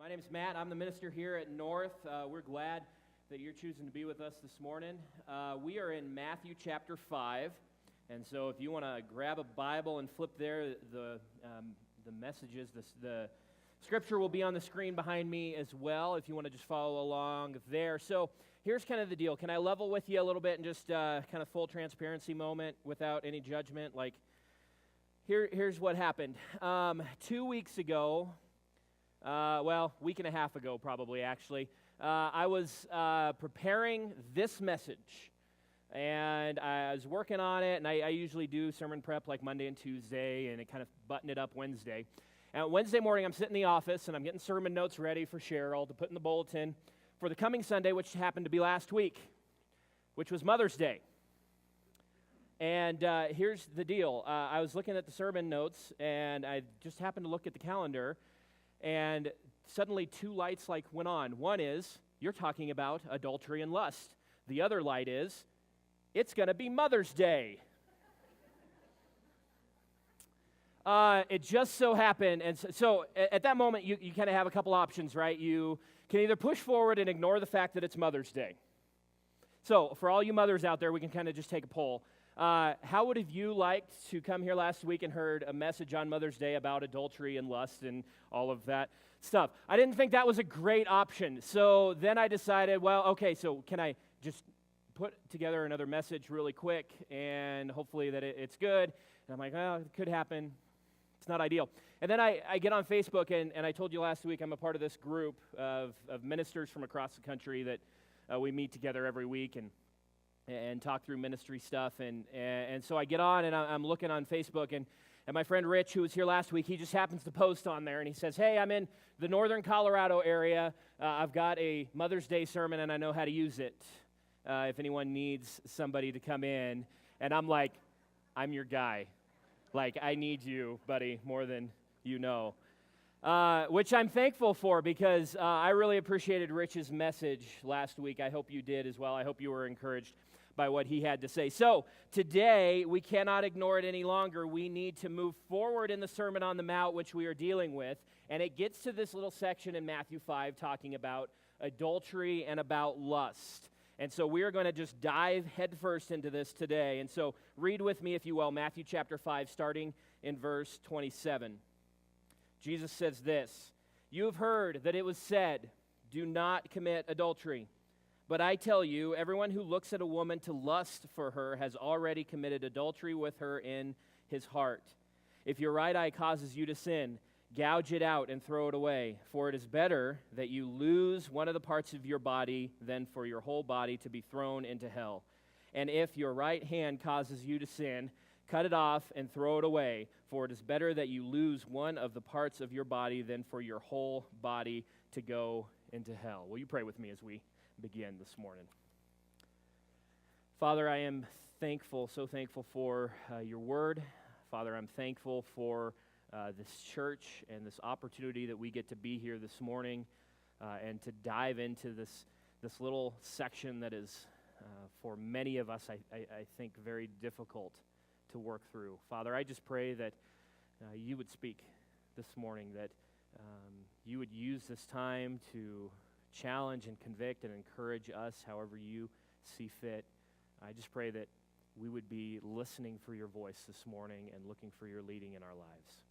My name's Matt. I'm the minister here at North. We're glad that you're choosing to be with us this morning. We are in Matthew chapter 5, and so if you want to grab a Bible and flip there, the messages, the scripture will be on the screen behind me as well if you want to just follow along there. So here's kind of the deal. Can I level with you a little bit and just kind of full transparency moment without any judgment? Here's what happened. 2 weeks ago, week and a half ago probably actually, I was preparing this message, and I was working on it, and I usually do sermon prep like Monday and Tuesday, and I kind of button it up Wednesday. And Wednesday morning, I'm sitting in the office, and I'm getting sermon notes ready for Cheryl to put in the bulletin for the coming Sunday, which happened to be last week, which was Mother's Day. And here's the deal. I was looking at the sermon notes, and I just happened to look at the calendar, and suddenly two lights went on. One is, you're talking about adultery and lust. The other light is, it's going to be Mother's Day. It just so happened, and so at that moment, you kind of have a couple options, right? You can either push forward and ignore the fact that it's Mother's Day. So for all you mothers out there, we can kind of just take a poll. How would have you liked to come here last week and heard a message on Mother's Day about adultery and lust and all of that stuff? I didn't think that was a great option. So then I decided, so can I just put together another message really quick and hopefully that it's good? And I'm like, it could happen. It's not ideal. And then I get on Facebook, and I told you last week I'm a part of this group of ministers from across the country that we meet together every week and talk through ministry stuff, and so I get on, and I'm looking on Facebook, and my friend Rich, who was here last week, he just happens to post on there, and he says, hey, I'm in the northern Colorado area, I've got a Mother's Day sermon, and I know how to use it, if anyone needs somebody to come in. And I'm like, I'm your guy. I need you, buddy, more than you know. Which I'm thankful for, because I really appreciated Rich's message last week. I hope you did as well. I hope you were encouraged by what he had to say. So today, we cannot ignore it any longer. We need to move forward in the Sermon on the Mount, which we are dealing with, and it gets to this little section in Matthew 5 talking about adultery and about lust. And so we are going to just dive headfirst into this today. And so read with me, if you will, Matthew chapter 5, starting in verse 27. Jesus says this, "You have heard that it was said, 'Do not commit adultery.' But I tell you, everyone who looks at a woman to lust for her has already committed adultery with her in his heart. If your right eye causes you to sin, gouge it out and throw it away. For it is better that you lose one of the parts of your body than for your whole body to be thrown into hell. And if your right hand causes you to sin, cut it off and throw it away. For it is better that you lose one of the parts of your body than for your whole body to go into hell." Will you pray with me as we begin this morning? Father, I am thankful, so thankful for your word. Father, I'm thankful for this church and this opportunity that we get to be here this morning and to dive into this little section that is, for many of us, I think, very difficult to work through. Father, I just pray that you would speak this morning, that you would use this time to challenge and convict and encourage us however you see fit. I just pray that we would be listening for your voice this morning and looking for your leading in our lives.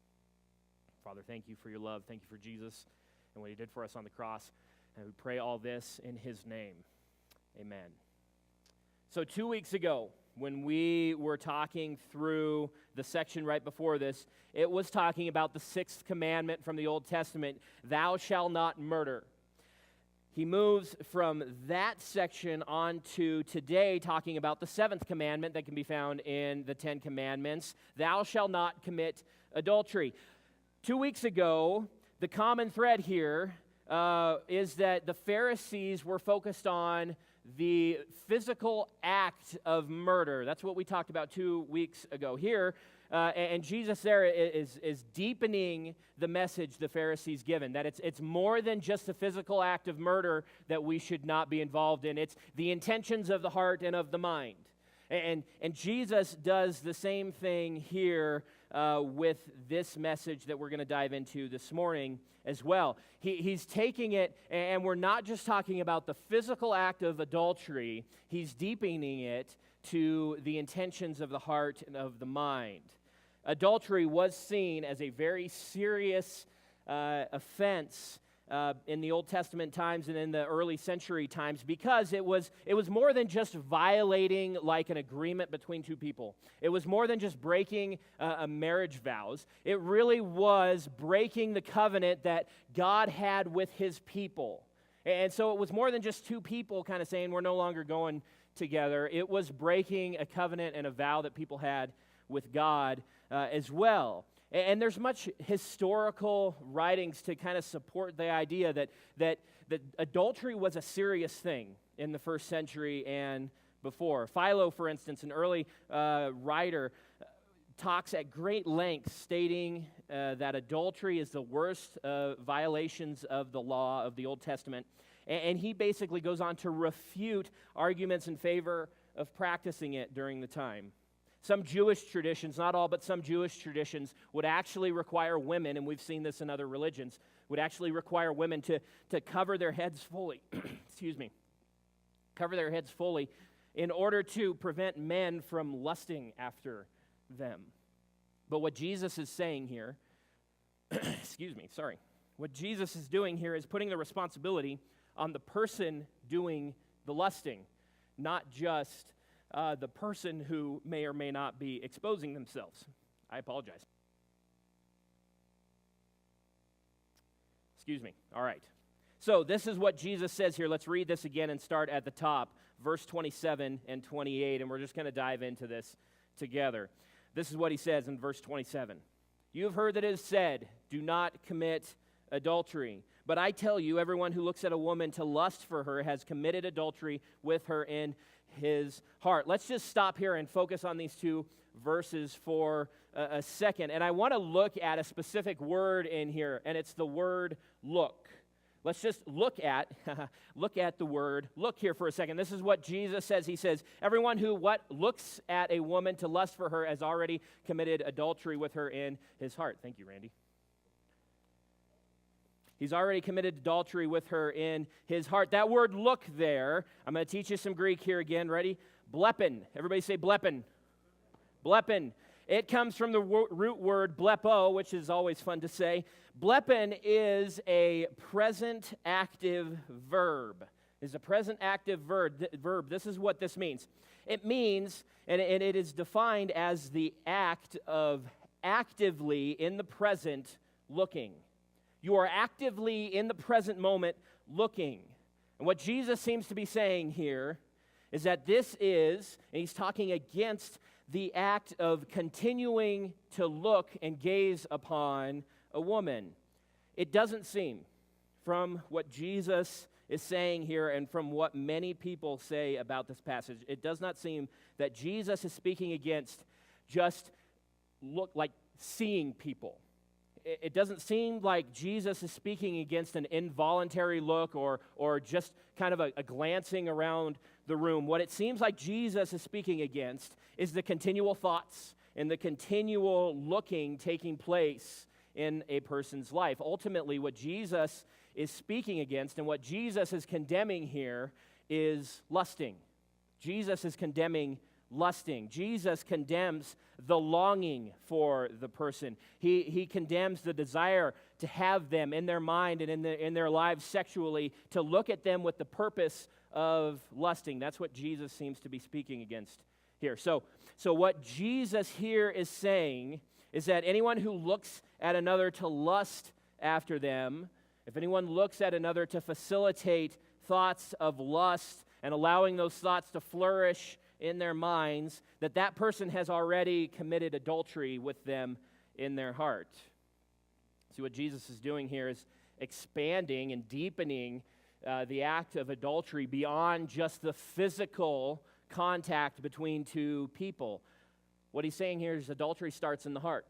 Father, thank you for your love. Thank you for Jesus and what he did for us on the cross. And we pray all this in his name. Amen. So 2 weeks ago, when we were talking through the section right before this, it was talking about the sixth commandment from the Old Testament, "Thou shalt not murder." He moves from that section on to today talking about the seventh commandment that can be found in the Ten Commandments, "Thou shalt not commit adultery." 2 weeks ago, the common thread here is that the Pharisees were focused on the physical act of murder. That's what we talked about 2 weeks ago. Here, and Jesus there is deepening the message the Pharisees given, that it's more than just the physical act of murder that we should not be involved in. It's the intentions of the heart and of the mind. And Jesus does the same thing here with this message that we're going to dive into this morning as well. He's taking it, and we're not just talking about the physical act of adultery, he's deepening it to the intentions of the heart and of the mind. Adultery was seen as a very serious offense in the Old Testament times and in the early century times, because it was more than just violating like an agreement between two people. It was more than just breaking a marriage vows. It really was breaking the covenant that God had with his people. And so it was more than just two people kind of saying we're no longer going together. It was breaking a covenant and a vow that people had with God as well. And there's much historical writings to kind of support the idea that adultery was a serious thing in the first century and before. Philo, for instance, an early writer, talks at great length stating that adultery is the worst violations of the law of the Old Testament. And he basically goes on to refute arguments in favor of practicing it during the time. Some Jewish traditions, not all, but some Jewish traditions would actually require women, and we've seen this in other religions, would actually require women to cover their heads fully, cover their heads fully in order to prevent men from lusting after them. But what Jesus is saying here, what Jesus is doing here is putting the responsibility on the person doing the lusting, not just the person who may or may not be exposing themselves. I apologize. All right. So this is what Jesus says here. Let's read this again and start at the top, verse 27 and 28, and we're just going to dive into this together. This is what he says in verse 27. You have heard that it is said, do not commit adultery. But I tell you, everyone who looks at a woman to lust for her has committed adultery with her in his heart. Let's just stop here and focus on these two verses for a second. And I want to look at a specific word in here, and it's the word look. Let's just look at the word look here for a second. This is what Jesus says. He says, everyone who looks at a woman to lust for her has already committed adultery with her in his heart. Thank you, Randy. He's already committed adultery with her in his heart. That word look there, I'm going to teach you some Greek here again. Ready? Blepen. Everybody say blepen. Blepen. It comes from the root word blepo, which is always fun to say. Blepen is a present active verb. It's a present active verb. This is what this means. It means, and it is defined as the act of actively in the present looking. You are actively in the present moment looking. And what Jesus seems to be saying here is that this is, and he's talking against the act of continuing to look and gaze upon a woman. It doesn't seem, from what Jesus is saying here and from what many people say about this passage, it does not seem that Jesus is speaking against just look like seeing people. It doesn't seem like Jesus is speaking against an involuntary look or just kind of a glancing around the room. What it seems like Jesus is speaking against is the continual thoughts and the continual looking taking place in a person's life. Ultimately, what Jesus is speaking against and what Jesus is condemning here is lusting. Jesus is condemning lusting. Jesus condemns the longing for the person. He condemns the desire to have them in their mind and in their lives sexually, to look at them with the purpose of lusting. That's what Jesus seems to be speaking against here. So what Jesus here is saying is that anyone who looks at another to lust after them, if anyone looks at another to facilitate thoughts of lust and allowing those thoughts to flourish in their minds, that person has already committed adultery with them in their heart. See, what Jesus is doing here is expanding and deepening the act of adultery beyond just the physical contact between two people. What he's saying here is adultery starts in the heart.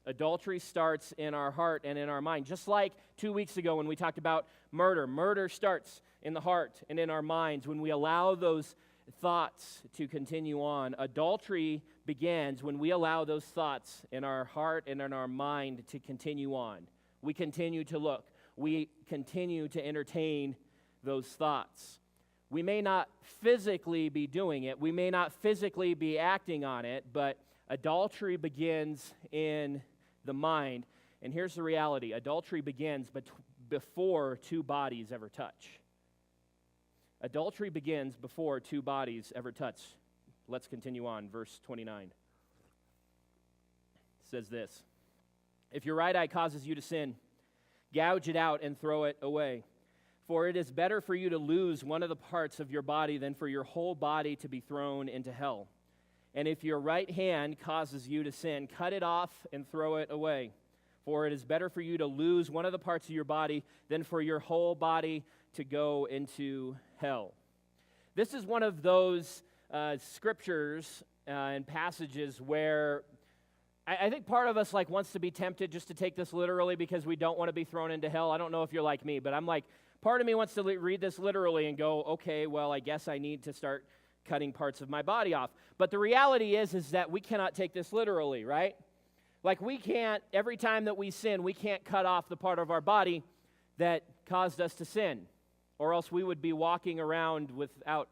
Adultery starts in our heart and in our mind. Just like 2 weeks ago when we talked about murder. Murder starts in the heart and in our minds when we allow those thoughts to continue on. Adultery begins when we allow those thoughts in our heart and in our mind to continue on. We continue to look. We continue to entertain those thoughts. We may not physically be doing it. We may not physically be acting on it, but adultery begins in the mind. And here's the reality. Adultery begins before two bodies ever touch. Adultery begins before two bodies ever touch. Let's continue on. Verse 29 it says this: If your right eye causes you to sin, gouge it out and throw it away. For it is better for you to lose one of the parts of your body than for your whole body to be thrown into hell. And if your right hand causes you to sin, cut it off and throw it away. For it is better for you to lose one of the parts of your body than for your whole body to go into hell. This is one of those scriptures and passages where I think part of us wants to be tempted just to take this literally because we don't want to be thrown into hell. I don't know if you're like me, but I'm part of me wants to read this literally and go, okay, well, I guess I need to start cutting parts of my body off. But the reality is that we cannot take this literally, right? We can't, every time that we sin, we can't cut off the part of our body that caused us to sin, or else we would be walking around without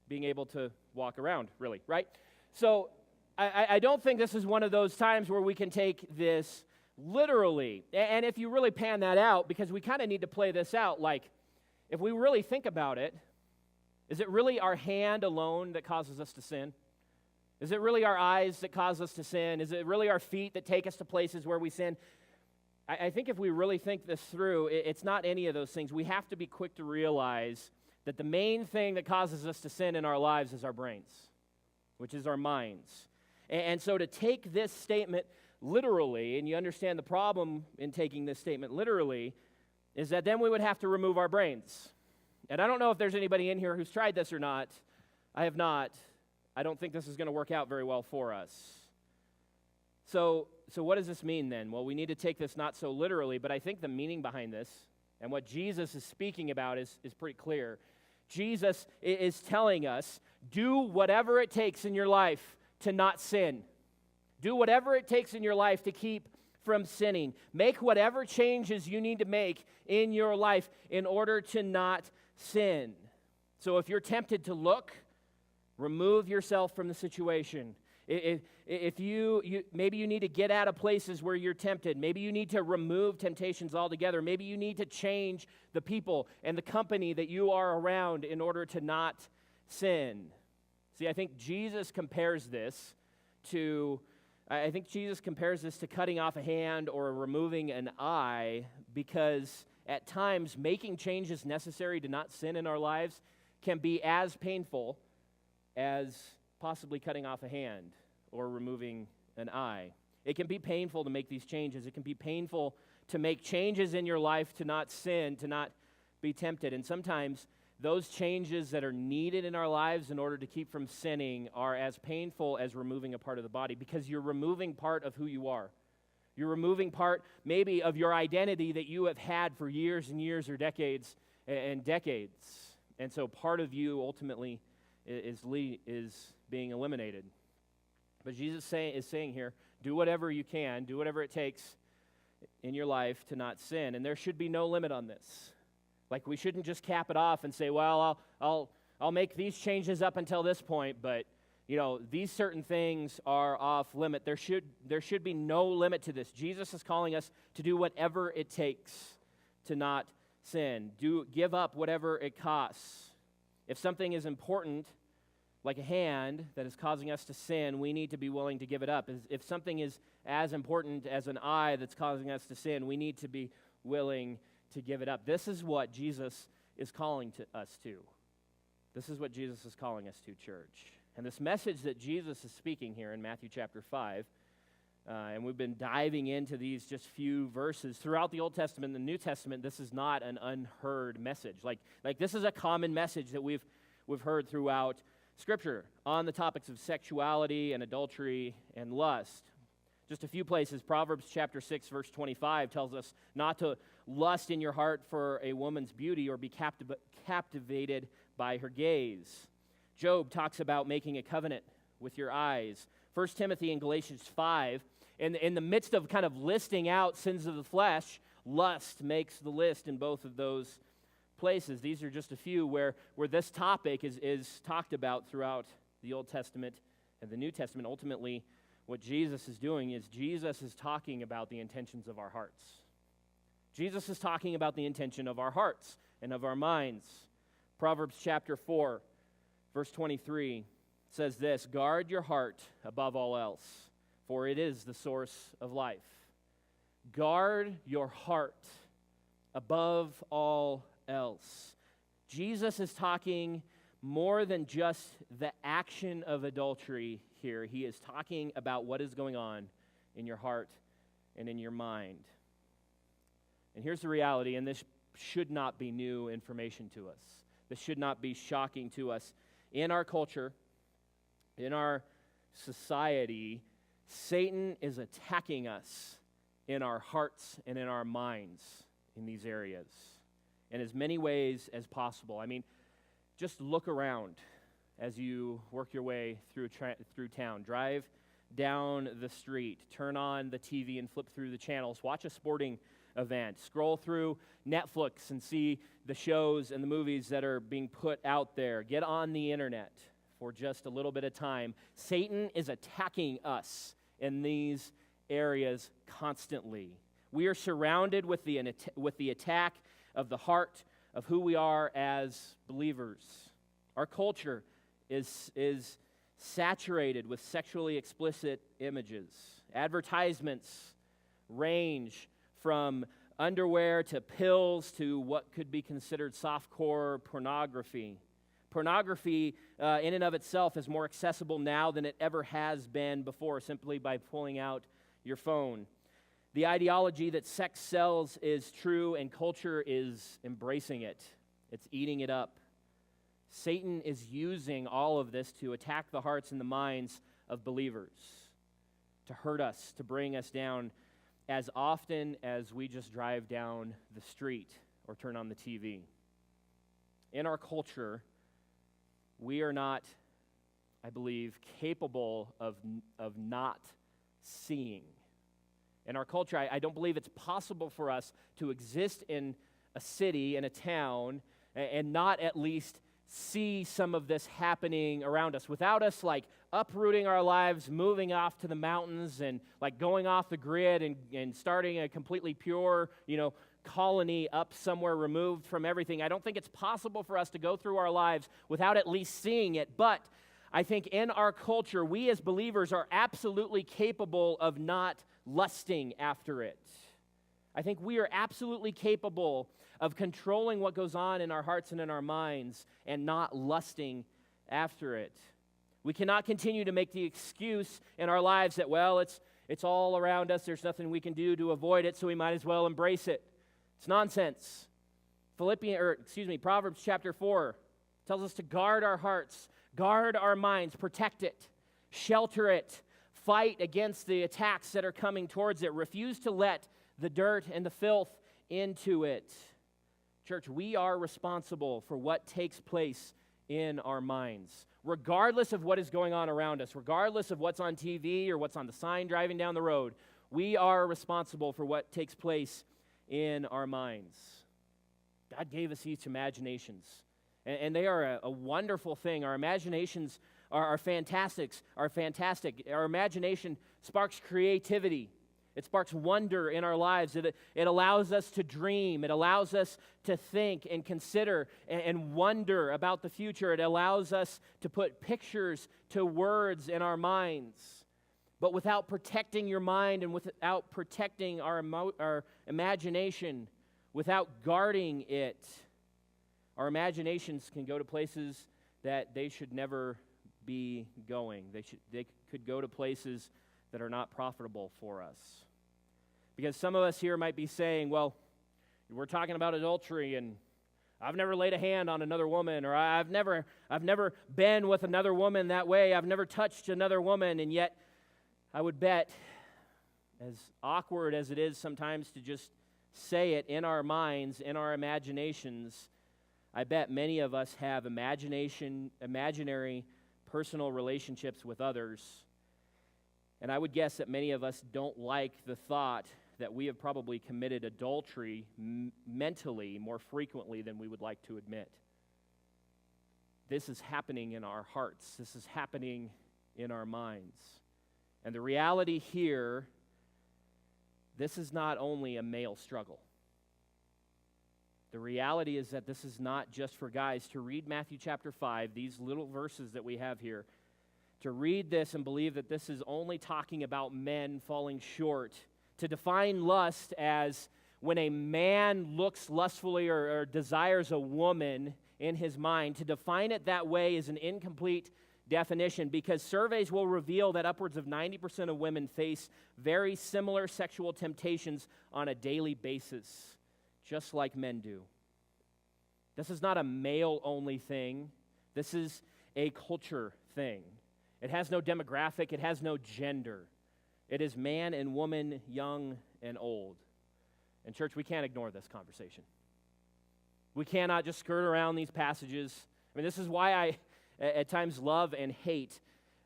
being able to walk around, really, right? So I don't think this is one of those times where we can take this literally. And if you really pan that out, because we kind of need to play this out, if we really think about it, is it really our hand alone that causes us to sin? Is it really our eyes that cause us to sin? Is it really our feet that take us to places where we sin? I think if we really think this through, it's not any of those things. We have to be quick to realize that the main thing that causes us to sin in our lives is our brains, which is our minds. And so to take this statement literally, and you understand the problem in taking this statement literally, is that then we would have to remove our brains. And I don't know if there's anybody in here who's tried this or not. I have not. I don't think this is going to work out very well for us. So what does this mean then? Well, we need to take this not so literally, but I think the meaning behind this and what Jesus is speaking about is pretty clear. Jesus is telling us, do whatever it takes in your life to not sin. Do whatever it takes in your life to keep from sinning. Make whatever changes you need to make in your life in order to not sin. So if you're tempted to look, remove yourself from the situation. If you maybe you need to get out of places where you're tempted. Maybe you need to remove temptations altogether. Maybe you need to change the people and the company that you are around in order to not sin. See, I think Jesus compares this to cutting off a hand or removing an eye, because at times making changes necessary to not sin in our lives can be as painful as possibly cutting off a hand or removing an eye. It can be painful to make these changes. It can be painful to make changes in your life to not sin, to not be tempted. And sometimes those changes that are needed in our lives in order to keep from sinning are as painful as removing a part of the body, because you're removing part of who you are. You're removing part maybe of your identity that you have had for years and years or decades and decades. And so part of you ultimately is being eliminated. But Jesus is saying here, do whatever you can, do whatever it takes in your life to not sin. And there should be no limit on this. We shouldn't just cap it off and say, well, I'll make these changes up until this point, but these certain things are off limit. There should be no limit to this. Jesus is calling us to do whatever it takes to not sin. Give up whatever it costs. If something is important, like a hand that is causing us to sin, we need to be willing to give it up. If something is as important as an eye that's causing us to sin, we need to be willing to give it up. This is what Jesus is calling us to. This is what Jesus is calling us to, church. And this message that Jesus is speaking here in Matthew chapter 5, and we've been diving into these just few verses throughout the Old Testament and the New Testament. This is not an unheard message. Like this is a common message that we've heard throughout Scripture on the topics of sexuality and adultery and lust. Just a few places. Proverbs chapter 6, verse 25 tells us not to lust in your heart for a woman's beauty or be captivated by her gaze. Job talks about making a covenant with your eyes. 1 Timothy and Galatians 5, in the midst of kind of listing out sins of the flesh, lust makes the list in both of those places. These are just a few where this topic is talked about throughout the Old Testament and the New Testament. Ultimately, what Jesus is doing is Jesus is talking about the intentions of our hearts. Jesus is talking about the intention of our hearts and of our minds. Proverbs chapter 4, verse 23 says this, "Guard your heart above all else, for it is the source of life." Guard your heart above all else. Jesus is talking more than just the action of adultery here. He is talking about what is going on in your heart and in your mind. And here's the reality, and this should not be new information to us. This should not be shocking to us. In our culture, in our society, Satan is attacking us in our hearts and in our minds in these areas in as many ways as possible. I mean, just look around as you work your way through town. Drive down the street, turn on the TV and flip through the channels, watch a sporting event, scroll through Netflix and see the shows and the movies that are being put out there. Get on the internet for just a little bit of time. Satan is attacking us in these areas constantly. We are surrounded with the attack of the heart of who we are as believers. Our culture is saturated with sexually explicit images. Advertisements range from underwear to pills to what could be considered softcore pornography. Pornography in and of itself is more accessible now than it ever has been before, simply by pulling out your phone. The ideology that sex sells is true, and culture is embracing it. It's eating it up. Satan is using all of this to attack the hearts and the minds of believers, to hurt us, to bring us down as often as we just drive down the street or turn on the TV. In our culture, we are not, I believe, capable of not seeing. In our culture, I don't believe it's possible for us to exist in a city, in a town, and not at least see some of this happening around us without us like uprooting our lives, moving off to the mountains and like going off the grid and starting a completely pure, colony up somewhere removed from everything. I don't think it's possible for us to go through our lives without at least seeing it, but I think in our culture, we as believers are absolutely capable of not lusting after it. I think we are absolutely capable of controlling what goes on in our hearts and in our minds and not lusting after it. We cannot continue to make the excuse in our lives that, well, it's all around us, there's nothing we can do to avoid it, so we might as well embrace it. It's nonsense. Proverbs chapter 4 tells us to guard our hearts, guard our minds, protect it, shelter it, fight against the attacks that are coming towards it. Refuse to let the dirt and the filth into it. Church, we are responsible for what takes place in our minds. Regardless of what is going on around us, regardless of what's on TV or what's on the sign driving down the road, we are responsible for what takes place in our minds. God gave us each imaginations, and they are a wonderful thing. Our imaginations are fantastic. Our imagination sparks creativity. It sparks wonder in our lives. It allows us to dream. It allows us to think and consider and wonder about the future. It allows us to put pictures to words in our minds. But without protecting your mind and without protecting our imagination, without guarding it, our imaginations can go to places that they should never be going. They could go to places that are not profitable for us. Because some of us here might be saying, well, we're talking about adultery and I've never laid a hand on another woman, or I've never been with another woman that way. I've never touched another woman, and yet I would bet, as awkward as it is sometimes to just say it in our minds, in our imaginations, I bet many of us have imaginary personal relationships with others, and I would guess that many of us don't like the thought that we have probably committed adultery mentally more frequently than we would like to admit. This is happening in our hearts. This is happening in our minds. And the reality here, this is not only a male struggle. The reality is that this is not just for guys. To read Matthew chapter 5, these little verses that we have here, to read this and believe that this is only talking about men falling short, to define lust as when a man looks lustfully or desires a woman in his mind, to define it that way is an incomplete definition, because surveys will reveal that upwards of 90% of women face very similar sexual temptations on a daily basis, just like men do. This is not a male-only thing. This is a culture thing. It has no demographic. It has no gender. It is man and woman, young and old. And church, we can't ignore this conversation. We cannot just skirt around these passages. I mean, this is why I at times love and hate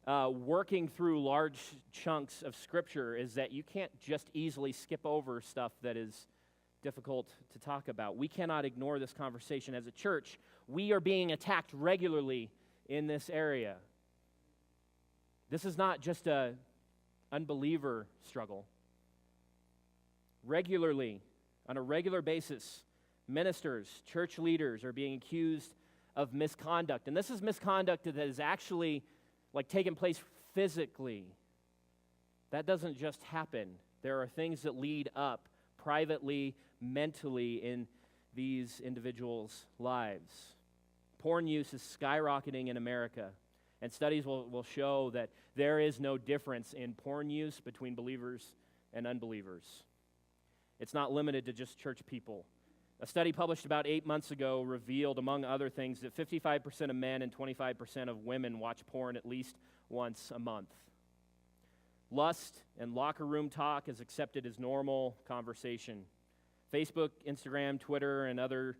working through large chunks of Scripture, is that you can't just easily skip over stuff that is difficult to talk about. We cannot ignore this conversation. As a church, we are being attacked regularly in this area. This is not just an unbeliever struggle. Regularly, on a regular basis, ministers, church leaders are being accused of misconduct. And this is misconduct that is actually taking place physically. That doesn't just happen. There are things that lead up privately, mentally in these individuals' lives. Porn use is skyrocketing in America, and studies will show that there is no difference in porn use between believers and unbelievers. It's not limited to just church people. A study published about 8 months ago revealed, among other things, that 55% of men and 25% of women watch porn at least once a month. Lust and locker room talk is accepted as normal conversation. Facebook, Instagram, Twitter, and other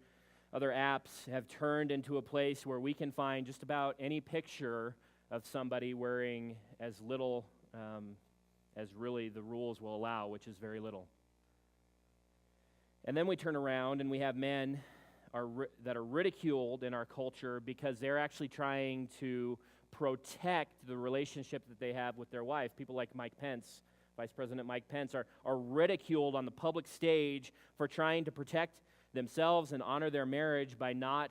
apps have turned into a place where we can find just about any picture of somebody wearing as little as really the rules will allow, which is very little. And then we turn around and we have men that are ridiculed in our culture because they're actually trying to protect the relationship that they have with their wife. People like Mike Pence, Vice President Mike Pence, are ridiculed on the public stage for trying to protect themselves and honor their marriage by not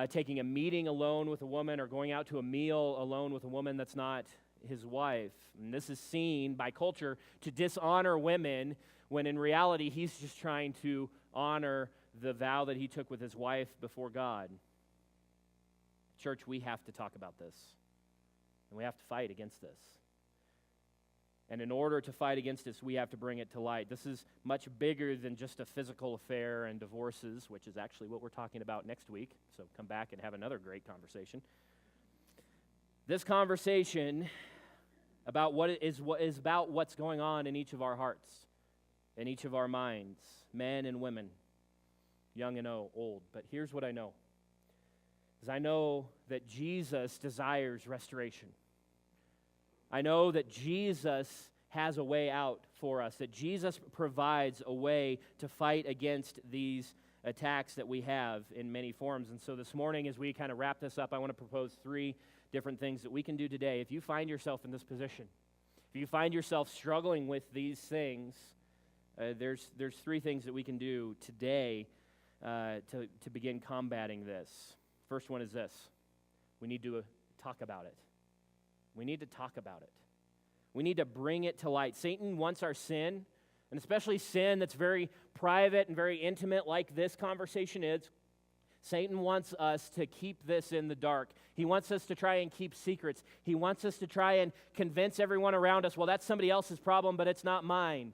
taking a meeting alone with a woman or going out to a meal alone with a woman that's not his wife. And this is seen by culture to dishonor women, when in reality he's just trying to honor the vow that he took with his wife before God. Church, we have to talk about this, and we have to fight against this. And in order to fight against this, we have to bring it to light. This is much bigger than just a physical affair and divorces, which is actually what we're talking about next week. So come back and have another great conversation. This conversation about is about what's going on in each of our hearts, in each of our minds, men and women, young and old. But here's what I know, is I know that Jesus desires restoration. I know that Jesus has a way out for us, that Jesus provides a way to fight against these attacks that we have in many forms. And so this morning, as we kind of wrap this up, I want to propose 3 different things that we can do today. If you find yourself in this position, if you find yourself struggling with these things, there's 3 things that we can do today to begin combating this. First one is this: we need to talk about it. We need to talk about it. We need to bring it to light. Satan wants our sin, and especially sin that's very private and very intimate, like this conversation is. Satan wants us to keep this in the dark. He wants us to try and keep secrets. He wants us to try and convince everyone around us, well, that's somebody else's problem, but it's not mine.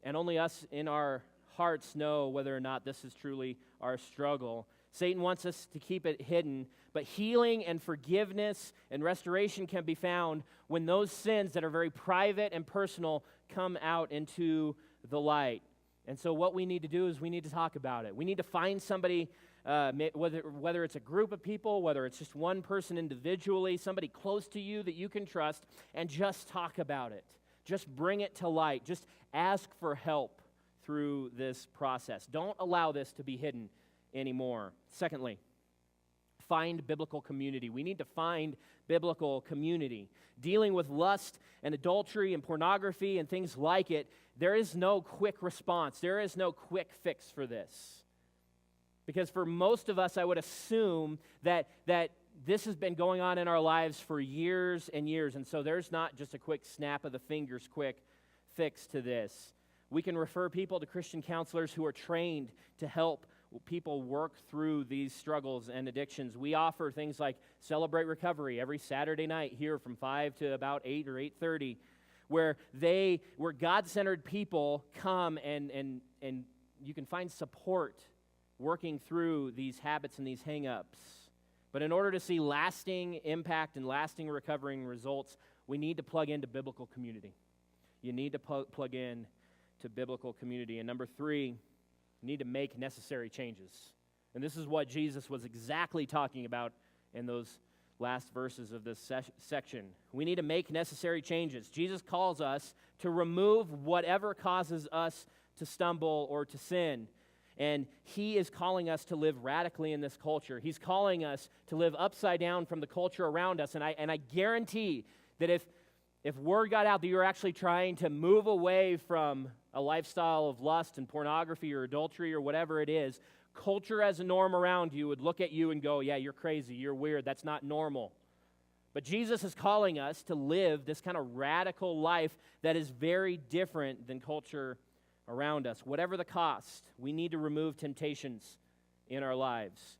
And only us in our hearts know whether or not this is truly our struggle. Satan wants us to keep it hidden, but healing and forgiveness and restoration can be found when those sins that are very private and personal come out into the light. And so what we need to do is we need to talk about it. We need to find somebody whether it's a group of people, whether it's just one person individually, somebody close to you that you can trust, and just talk about it. Just bring it to light. Just ask for help through this process. Don't allow this to be hidden anymore. Secondly, find biblical community. We need to find biblical community. Dealing with lust and adultery and pornography and things like it, there is no quick response. There is no quick fix for this. Because for most of us, I would assume that this has been going on in our lives for years and years, and so there's not just a quick snap of the fingers, quick fix to this. We can refer people to Christian counselors who are trained to help people work through these struggles and addictions. We offer things like Celebrate Recovery every Saturday night here from 5 to about 8 or 8:30, where God-centered people come and you can find support working through these habits and these hang-ups. But in order to see lasting impact and lasting recovering results, we need to plug into biblical community. You need to plug in to biblical community. And number 3, you need to make necessary changes. And this is what Jesus was exactly talking about in those last verses of this section. We need to make necessary changes. Jesus calls us to remove whatever causes us to stumble or to sin. And he is calling us to live radically in this culture. He's calling us to live upside down from the culture around us. And I guarantee that if word got out that you're actually trying to move away from a lifestyle of lust and pornography or adultery or whatever it is, culture as a norm around you would look at you and go, yeah, you're crazy, you're weird, that's not normal. But Jesus is calling us to live this kind of radical life that is very different than culture around us. Whatever the cost, we need to remove temptations in our lives.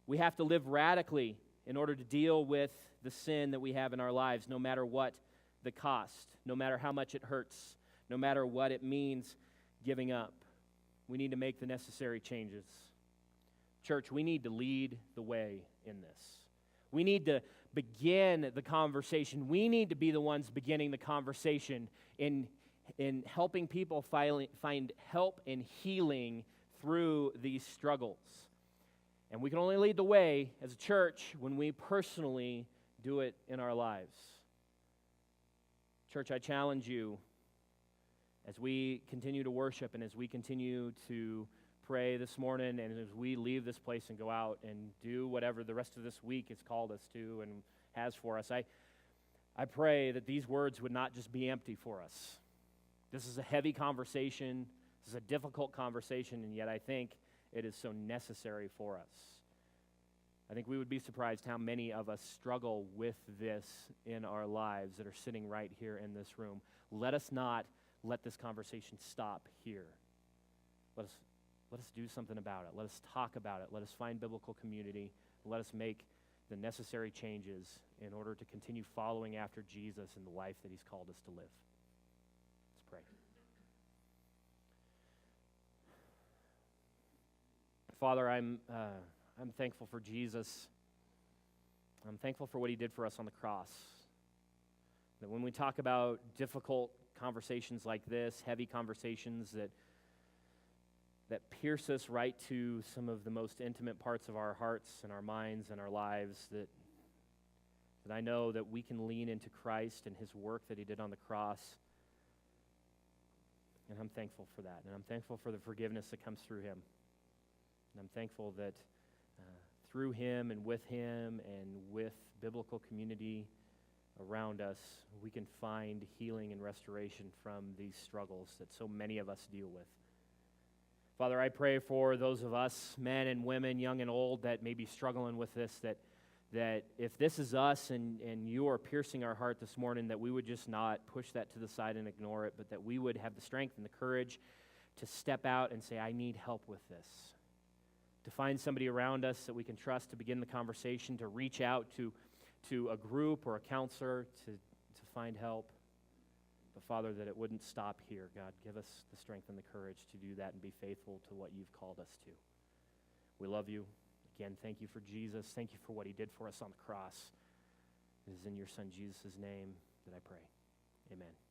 We have to live radically in order to deal with the sin that we have in our lives, no matter what the cost, no matter how much it hurts, no matter what it means giving up. We need to make the necessary changes. Church, we need to lead the way in this. We need to begin the conversation. We need to be the ones beginning the conversation in helping people find help and healing through these struggles. And we can only lead the way as a church when we personally do it in our lives. Church, I challenge you as we continue to worship and as we continue to pray this morning and as we leave this place and go out and do whatever the rest of this week has called us to and has for us, I pray that these words would not just be empty for us. This is a heavy conversation. This is a difficult conversation, and yet I think it is so necessary for us. I think we would be surprised how many of us struggle with this in our lives that are sitting right here in this room. Let us not let this conversation stop here. Let us do something about it. Let us talk about it. Let us find biblical community. Let us make the necessary changes in order to continue following after Jesus in the life that he's called us to live. Let's pray. Father, I'm thankful for Jesus. I'm thankful for what he did for us on the cross. That when we talk about difficult conversations like this, heavy conversations that pierce us right to some of the most intimate parts of our hearts and our minds and our lives, that I know that we can lean into Christ and his work that he did on the cross. And I'm thankful for that. And I'm thankful for the forgiveness that comes through him. And I'm thankful that through him and with biblical community around us, we can find healing and restoration from these struggles that so many of us deal with. Father, I pray for those of us, men and women, young and old, that may be struggling with this, that if this is us and you are piercing our heart this morning, that we would just not push that to the side and ignore it, but that we would have the strength and the courage to step out and say, I need help with this. To find somebody around us that we can trust to begin the conversation, to reach out to a group or a counselor to find help. But Father, that it wouldn't stop here. God, give us the strength and the courage to do that and be faithful to what you've called us to. We love you. Again, thank you for Jesus. Thank you for what he did for us on the cross. It is in your Son Jesus' name that I pray. Amen.